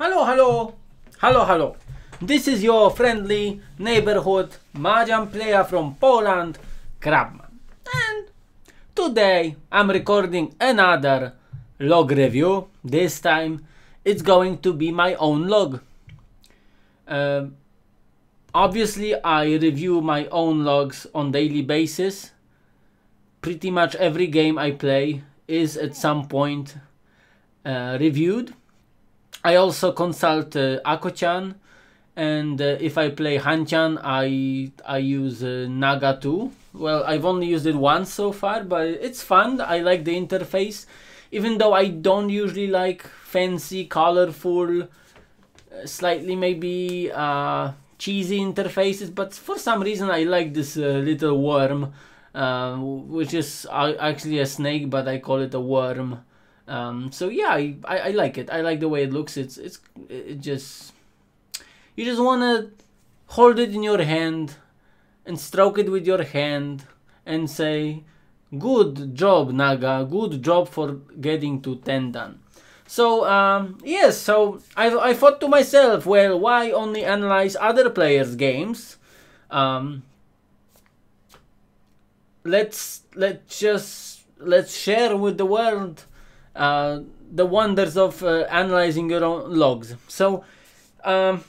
Hello, hello, hello, hello. This is your friendly neighborhood Mahjong player from Poland, Krabman. And today I'm recording another log review. This time it's going to be my own log. Obviously I review my own logs on daily basis. Pretty much every game I play is at some point reviewed. I also consult Ako-chan, and if I play Han-chan, I use Naga too. Well, I've only used it once so far, but it's fun. I like the interface, even though I don't usually like fancy, colorful, slightly maybe cheesy interfaces, but for some reason I like this little worm, which is actually a snake, but I call it a worm. So yeah, I like it. I like the way it looks. It just, you just wanna hold it in your hand and stroke it with your hand and say, good job, Naga, good job for getting to 10 done. So yes, so I thought to myself, well, why only analyze other players' games? Let's share with the world the wonders of analyzing your own logs. So I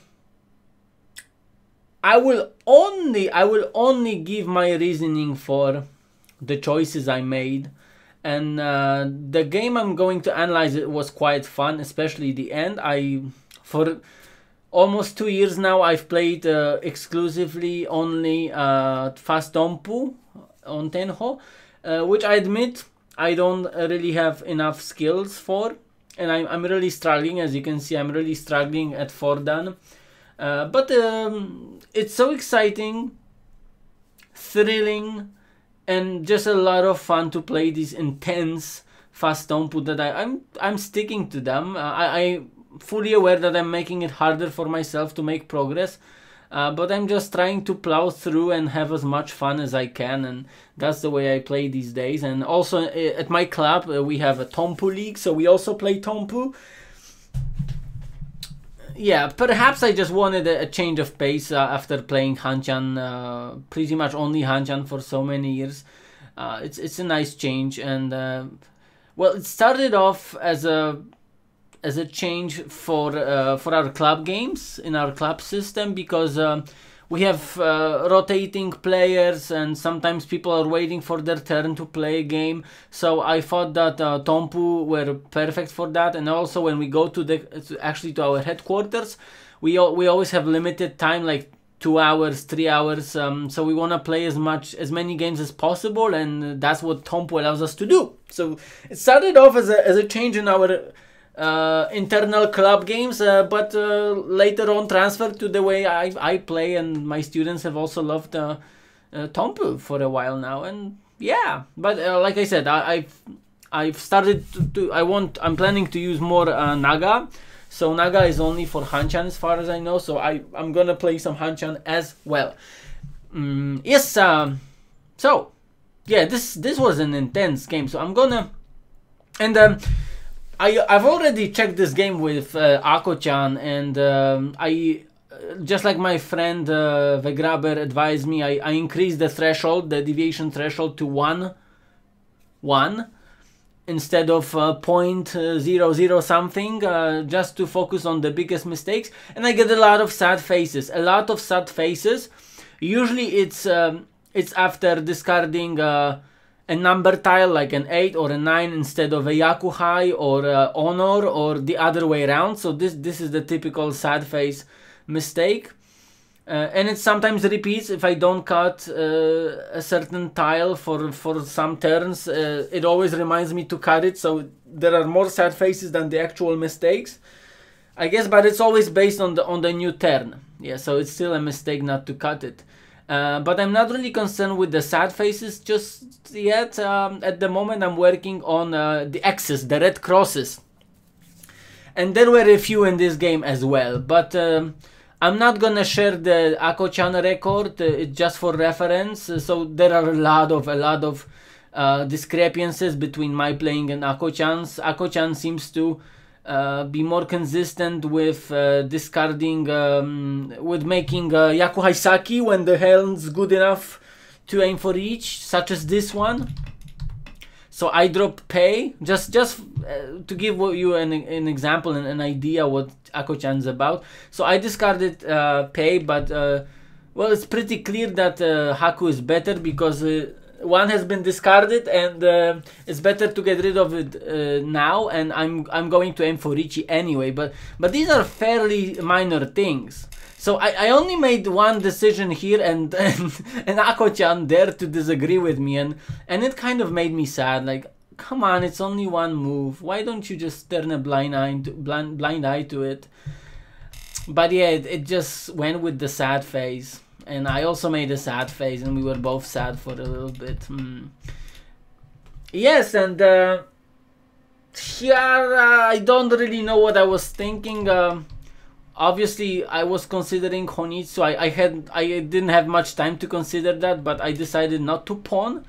will only give my reasoning for the choices I made, and the game I'm going to analyze, it was quite fun, especially the end. For almost 2 years now I've played exclusively only Fast Tompu on Tenho, which I admit I don't really have enough skills for, and I'm really struggling. As you can see, I'm really struggling at 4 dan. But it's so exciting, thrilling, and just a lot of fun to play these intense fast tompu that I'm sticking to them. I'm fully aware that I'm making it harder for myself to make progress. But I'm just trying to plow through and have as much fun as I can, and that's the way I play these days. And also at my club we have a Tompu league, so we also play Tompu. Yeah, perhaps I just wanted a change of pace after playing Han-chan, pretty much only Han-chan for so many years. It's a nice change, and well, it started off as a change for our club games in our club system, because we have rotating players and sometimes people are waiting for their turn to play a game. So I thought that Tompu were perfect for that. And also when we go to our headquarters, we always have limited time, like 2 hours, 3 hours. So we want to play as many games as possible, and that's what Tompu allows us to do. So it started off as a change in our internal club games, but later on transferred to the way I play, and my students have also loved Tompu for a while now. And yeah, but like I said, I've started I'm planning to use more Naga. So Naga is only for Han-chan as far as I know, so I'm gonna play some Han-chan as well. Yes, so yeah, this was an intense game, so I'm gonna, and I've already checked this game with Ako-chan, and I just like my friend Vegraber advised me, I increased the threshold, the deviation threshold, to 1 instead of 0.00 something, just to focus on the biggest mistakes. And I get a lot of sad faces. Usually it's after discarding a number tile like an 8 or a 9 instead of a Yakuhai or Honor, or the other way around. So this is the typical sad face mistake, and it sometimes repeats if I don't cut a certain tile for some turns. It always reminds me to cut it, so there are more sad faces than the actual mistakes, I guess, but it's always based on the new turn. Yeah, so it's still a mistake not to cut it. But I'm not really concerned with the sad faces just yet. At the moment I'm working on the X's, the red crosses. And there were a few in this game as well. But I'm not gonna share the Ako-chan record, it's just for reference. So there are a lot of discrepancies between my playing and Ako-chan's. Ako-chan seems to be more consistent with discarding, with making Yaku Haisaki when the hand's good enough to aim for each, such as this one. So I drop Pei, just to give you an example and an idea what Ako-chan's about. So I discarded Pei, but well, it's pretty clear that Haku is better because one has been discarded, and it's better to get rid of it now. And I'm going to aim for Ichi anyway. But these are fairly minor things. So I only made one decision here, and Ako-chan dared to disagree with me, and it kind of made me sad. Like, come on, it's only one move. Why don't you just turn a blind eye to it? But yeah, it just went with the sad phase, and I also made a sad phase, and we were both sad for a little bit. Yes, and here I don't really know what I was thinking. Obviously, I was considering Honitsu. I didn't have much time to consider that, but I decided not to pawn.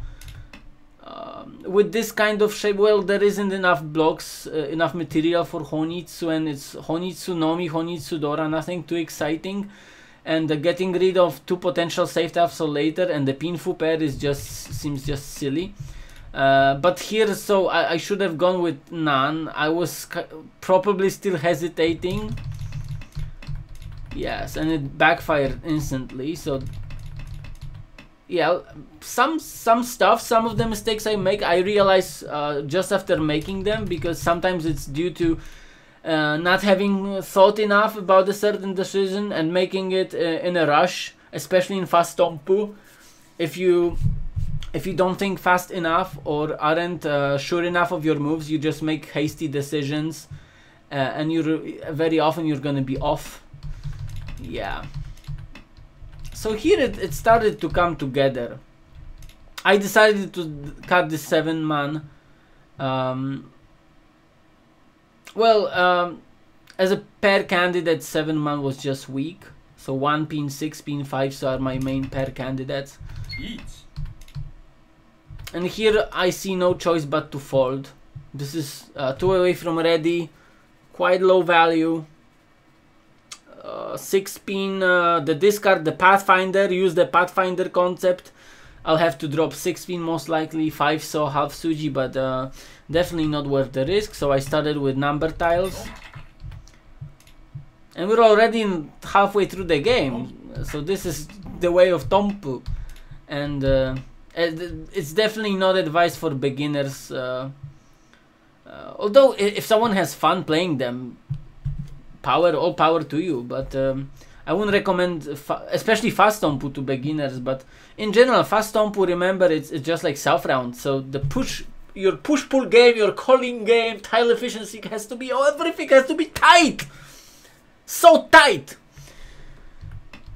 With this kind of shape, well, there isn't enough blocks, enough material for Honitsu, and it's Honitsu Nomi, Honitsu Dora, nothing too exciting. And getting rid of two potential safe taps later, and the Pinfu pair seems just silly. But here, so I should have gone with Nan. I was probably still hesitating. Yes, and it backfired instantly. So yeah, some of the mistakes I make, I realize just after making them, because sometimes it's due to not having thought enough about a certain decision and making it in a rush, especially in fast Tompu. If you don't think fast enough or aren't sure enough of your moves, you just make hasty decisions, and very often you're gonna be off. Yeah. So here it started to come together. I decided to cut this 7-man. As a pair candidate, 7-man was just weak. So 1 pin 6, pin 5 so are my main pair candidates. And here I see no choice but to fold. This is 2 away from ready, quite low value. 6 pin, the discard, the Pathfinder, use the Pathfinder concept. I'll have to drop 6 pin most likely, 5 so half Suji, but definitely not worth the risk. So I started with number tiles. And we're already halfway through the game. So this is the way of Tompu. And it's definitely not advice for beginners. Although if someone has fun playing them, all power to you, but I wouldn't recommend especially fast Tompu to beginners. But in general, fast Tompu, remember, it's just like self-round. So your push-pull game, your calling game, tile efficiency has to be, everything has to be tight, so tight,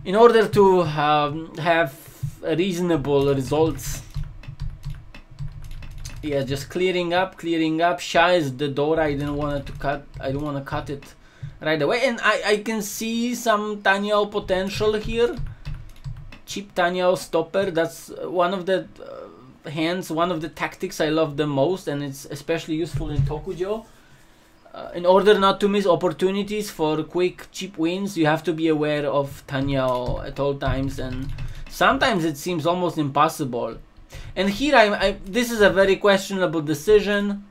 in order to have reasonable results. Yeah, just clearing up. Sha is the door I didn't want to cut. I don't want to cut it right away, and I can see some Tanyao potential here. Cheap Tanyao stopper, that's one of the hands, one of the tactics I love the most, and it's especially useful in Tokujo. In order not to miss opportunities for quick cheap wins, you have to be aware of Tanyao at all times, and sometimes it seems almost impossible. And here this is a very questionable decision.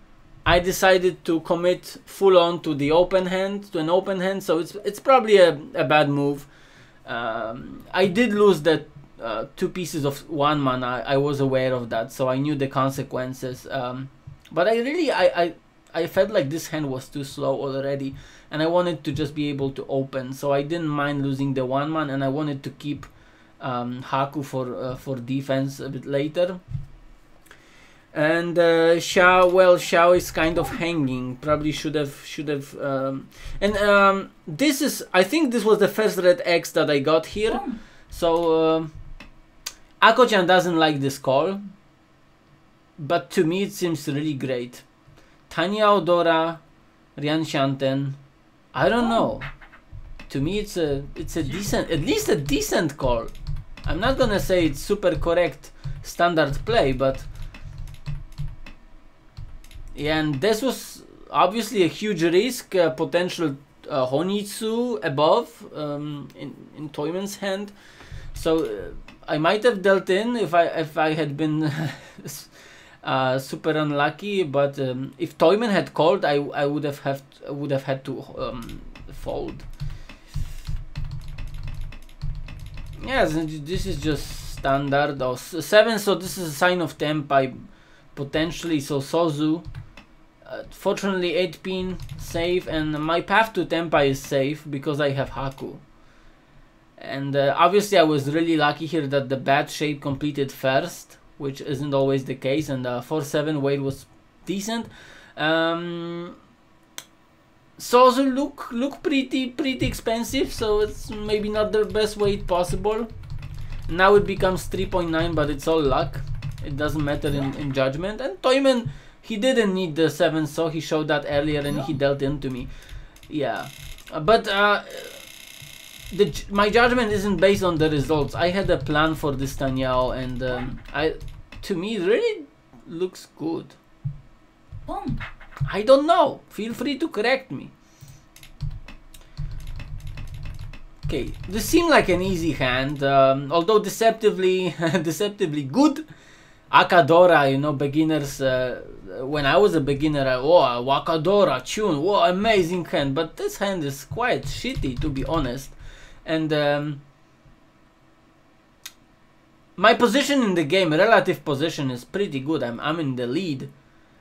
I decided to commit full on to an open hand, so it's probably a bad move. I did lose the 2 pieces of 1 mana. I was aware of that, so I knew the consequences. But I felt like this hand was too slow already, and I wanted to just be able to open. So I didn't mind losing the 1 mana, and I wanted to keep Haku for defense a bit later. And Xiao is kind of hanging. Probably should have. This is, I think this was the first red X that I got here. So Ako-chan doesn't like this call, but to me it seems really great. Tanyao Dora, Ryan Shanten. I don't know. To me it's a decent, at least a decent call. I'm not gonna say it's super correct standard play, but yeah, and this was obviously a huge risk, potential Honitsu above in Toyman's hand. So I might have dealt in if I had been super unlucky. But if Toyman had called, I would have had to fold. Yes, this is just standard. 7, so this is a sign of Tenpai potentially. So Sozu, fortunately 8 pin safe, and my path to Tenpai is safe because I have Haku. And obviously I was really lucky here that the bad shade completed first, which isn't always the case, and 4-7 weight was decent. Sozu look pretty expensive, so it's maybe not the best weight possible. Now it becomes 3.9, but it's all luck. It doesn't matter in judgment. And Toyman, he didn't need the 7, so he showed that earlier and he dealt into me. Yeah, but my judgment isn't based on the results. I had a plan for this Tanyao, and to me it really looks good. I don't know. Feel free to correct me. Okay, this seemed like an easy hand, although deceptively good. Akadora, you know, beginners. When I was a beginner, oh, Wakadora, Tune, whoa, amazing hand. But this hand is quite shitty, to be honest. And my position in the game, relative position, is pretty good. I'm in the lead.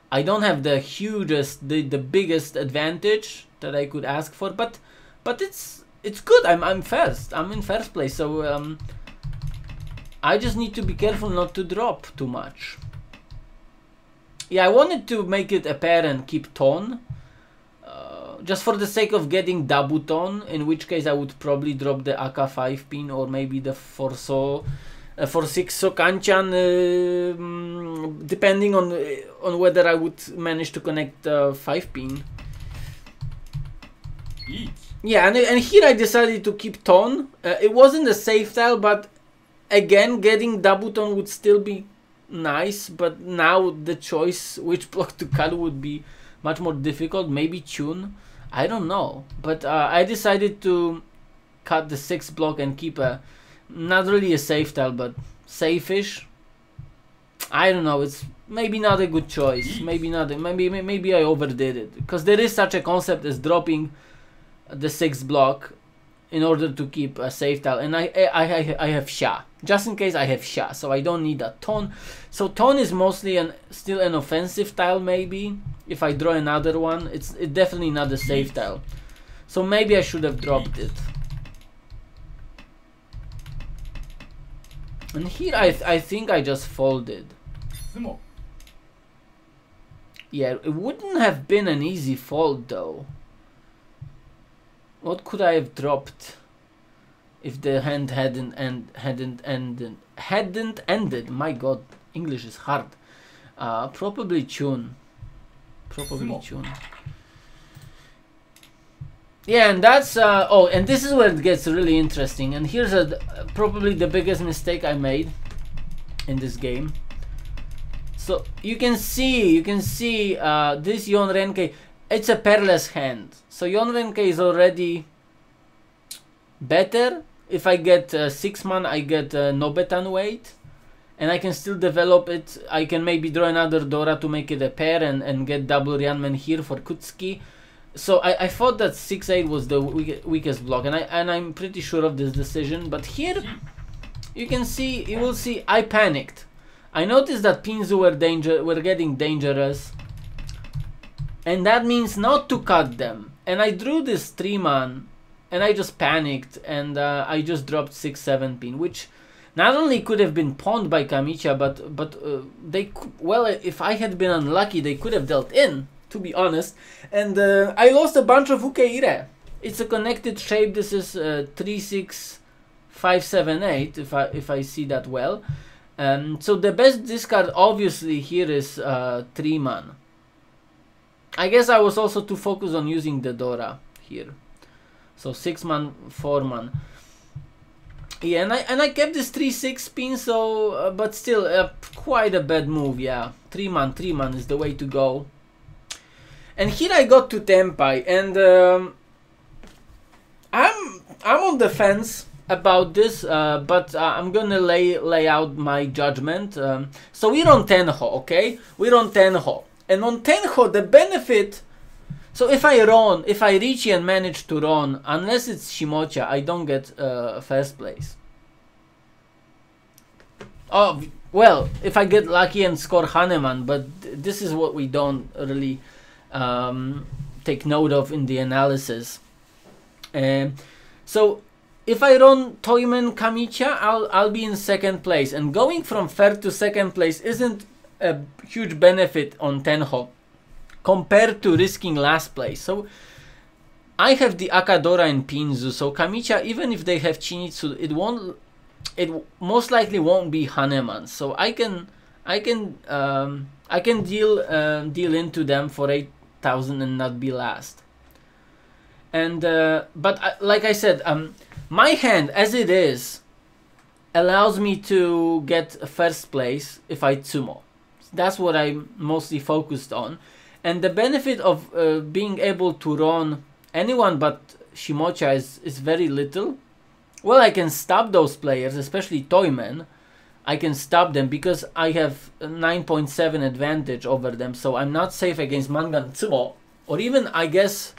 I don't have the hugest, the biggest advantage that I could ask for, but it's good. I'm first. I'm in first place, so I just need to be careful not to drop too much. Yeah, I wanted to make it a pair and keep tone, just for the sake of getting double tone. In which case, I would probably drop the Aka 5 pin or maybe the 4-6 Sokanchan, depending on whether I would manage to connect the 5 pin. Yeah, and here I decided to keep tone. It wasn't a safe tile, but again, getting double tone would still be nice. But now the choice which block to cut would be much more difficult. Maybe Tune, I don't know. But I decided to cut the 6 block and keep a, not really a safe tile, but safe-ish. I don't know. It's maybe not a good choice. Maybe not. Maybe I overdid it, because there is such a concept as dropping the 6 block in order to keep a safe tile, and I have Sha, just in case I have Sha, so I don't need a Tone. So Tone is mostly still an offensive tile. Maybe if I draw another one, it's definitely not a safe tile, so maybe I should have dropped it. And here I think I just folded. Yeah, it wouldn't have been an easy fold though. What could I have dropped if the hand hadn't ended? My God, English is hard. Probably Tune. Probably Tune. Yeah, and that's oh, and this is where it gets really interesting. And here's probably the biggest mistake I made in this game. So you can see this Yon Renke. It's a pairless hand, so Yon Renke is already better. If I get 6 man, I get Nobetan weight, and I can still develop it. I can maybe draw another Dora to make it a pair and get double Ryanman here for Kutsuki. So I thought that 6-8 was the weakest block, and I'm pretty sure of this decision. But here you will see I panicked. I noticed that Pinzu were getting dangerous. And that means not to cut them. And I drew this 3-man, and I just panicked, and I just dropped 6-7 pin, which not only could have been pawned by Kamicha, but they well, if I had been unlucky, they could have dealt in, to be honest. And I lost a bunch of Ukeire. It's a connected shape. This is 3-6, 5-7-8, if I see that well. So the best discard obviously here is 3-man. I guess I was also too focused on using the Dora here. So 6-man, 4-man. Yeah, and I kept this 3-6 pin, so but still quite a bad move. Yeah, 3-man is the way to go. And here I got to Tenpai, and I'm on the fence about this, but I'm gonna lay out my judgment. So we're on Tenho, okay? We're on Tenho, and on Tenho the benefit. So if I Ricci and manage to run, unless it's Shimocha, I don't get first place. Oh well, if I get lucky and score Hahnemann, but this is what we don't really take note of in the analysis. So if I run Toyman Kamicha, I'll be in second place, and going from third to second place isn't a huge benefit on Tenho compared to risking last place. So I have the Akadora and Pinzu, so Kamicha, even if they have Chinitsu, it most likely won't be Hahnemann. So I can deal into them for 8,000 and not be last. And but like I said, my hand as it is allows me to get first place if I Tsumo. That's what I'm mostly focused on. And the benefit of being able to run anyone but Shimocha is very little. Well, I can stop those players, especially Toyman. I can stop them because I have 9.7 advantage over them. So I'm not safe against Mangan Tsumo. Or even, I guess,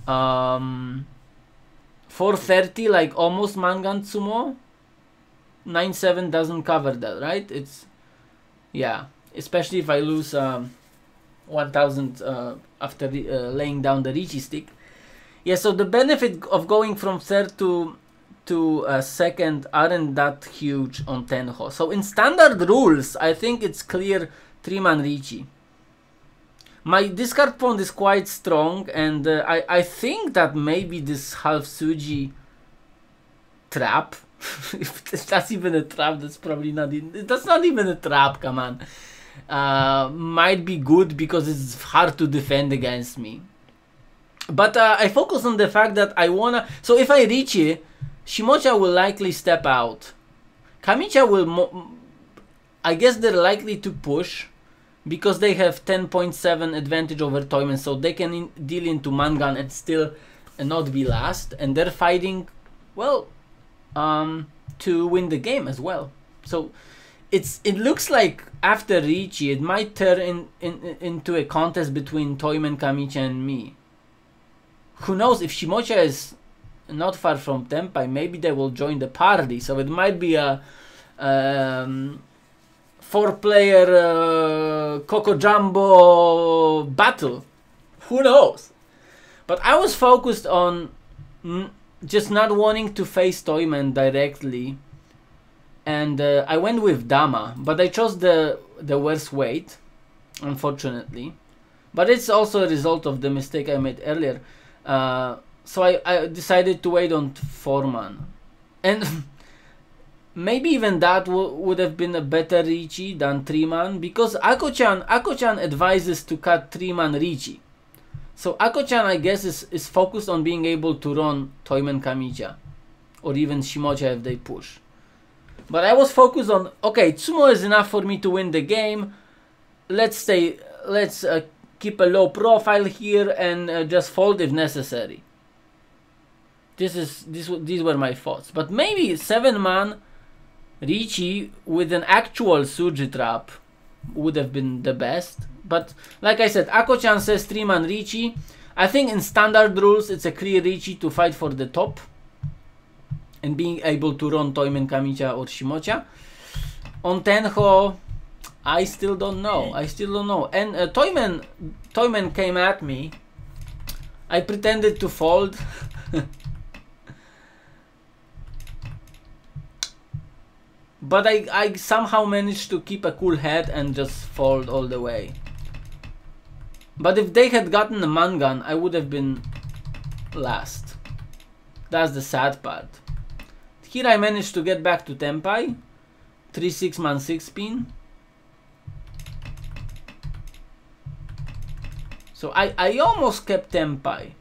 430, like almost Mangan Tsumo. 9.7 doesn't cover that, right? It's, yeah, especially if I lose 1000 after laying down the Ricci stick. Yeah, so the benefit of going from third to second aren't that huge on Tenho. So in standard rules, I think it's clear 3-man Ricci. My discard pawn is quite strong, and I think that maybe this half Suji trap, if that's even a trap, that's probably not. That's not even a trap. Come on, might be good because it's hard to defend against me. But I focus on the fact that I wanna. So if I Ricci, Shimocha will likely step out. Kamicha will. I guess they're likely to push, because they have 10.7 advantage over Toyman, so they can deal into Mangan and still not be last, and they're fighting, well, to win the game as well. So it looks like after Ricci it might turn into a contest between Toyman, Kamicha and me. Who knows, if Shimocha is not far from Tenpai, maybe they will join the party, so it might be a 4-player Coco Jumbo battle. Who knows? But I was focused on just not wanting to face Toyman directly, and I went with Dama, but I chose the worst weight, unfortunately. But it's also a result of the mistake I made earlier. So I decided to wait on 4-man, and maybe even that would have been a better Ricci than 3-man, because Ako-chan advises to cut 3-man Ricci. So Ako-chan, I guess, is focused on being able to run Toyman Kamicha, or even Shimocha if they push. But I was focused on, okay, Tsumo is enough for me to win the game. Let's keep a low profile here and just fold if necessary. These were my thoughts. But maybe 7-man Ricci with an actual Suji trap would have been the best. But like I said, Ako-chan says 3-man Ricci. I think in standard rules it's a clear Ricci to fight for the top and being able to run Toyman, Kamicha or Shimocha. On Tenho, I still don't know. And Toyman came at me. I pretended to fold. But I somehow managed to keep a cool head and just fold all the way. But if they had gotten a Mangan, I would have been last. That's the sad part. Here I managed to get back to Tenpai. 3-6-man 6-pin. So I almost kept Tenpai.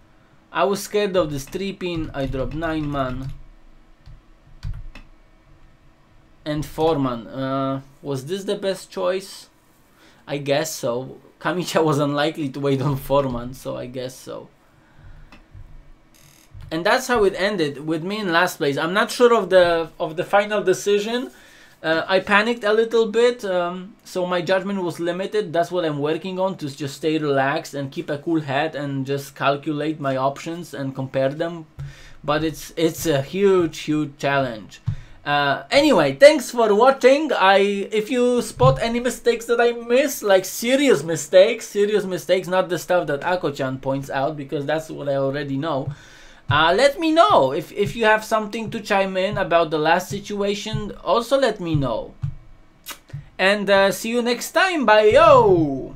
I was scared of this 3-pin. I dropped 9-man. And 4-man. Was this the best choice? I guess so. Kamicha was unlikely to wait on Foreman, so I guess so. And that's how it ended, with me in last place. I'm not sure of the final decision. I panicked a little bit, so my judgment was limited. That's what I'm working on, to just stay relaxed and keep a cool head and just calculate my options and compare them. But it's a huge challenge. Anyway, thanks for watching. If you spot any mistakes that I miss, like serious mistakes, not the stuff that Ako-chan points out, because that's what I already know. Let me know. If you have something to chime in about the last situation, also let me know. And see you next time. Bye, yo!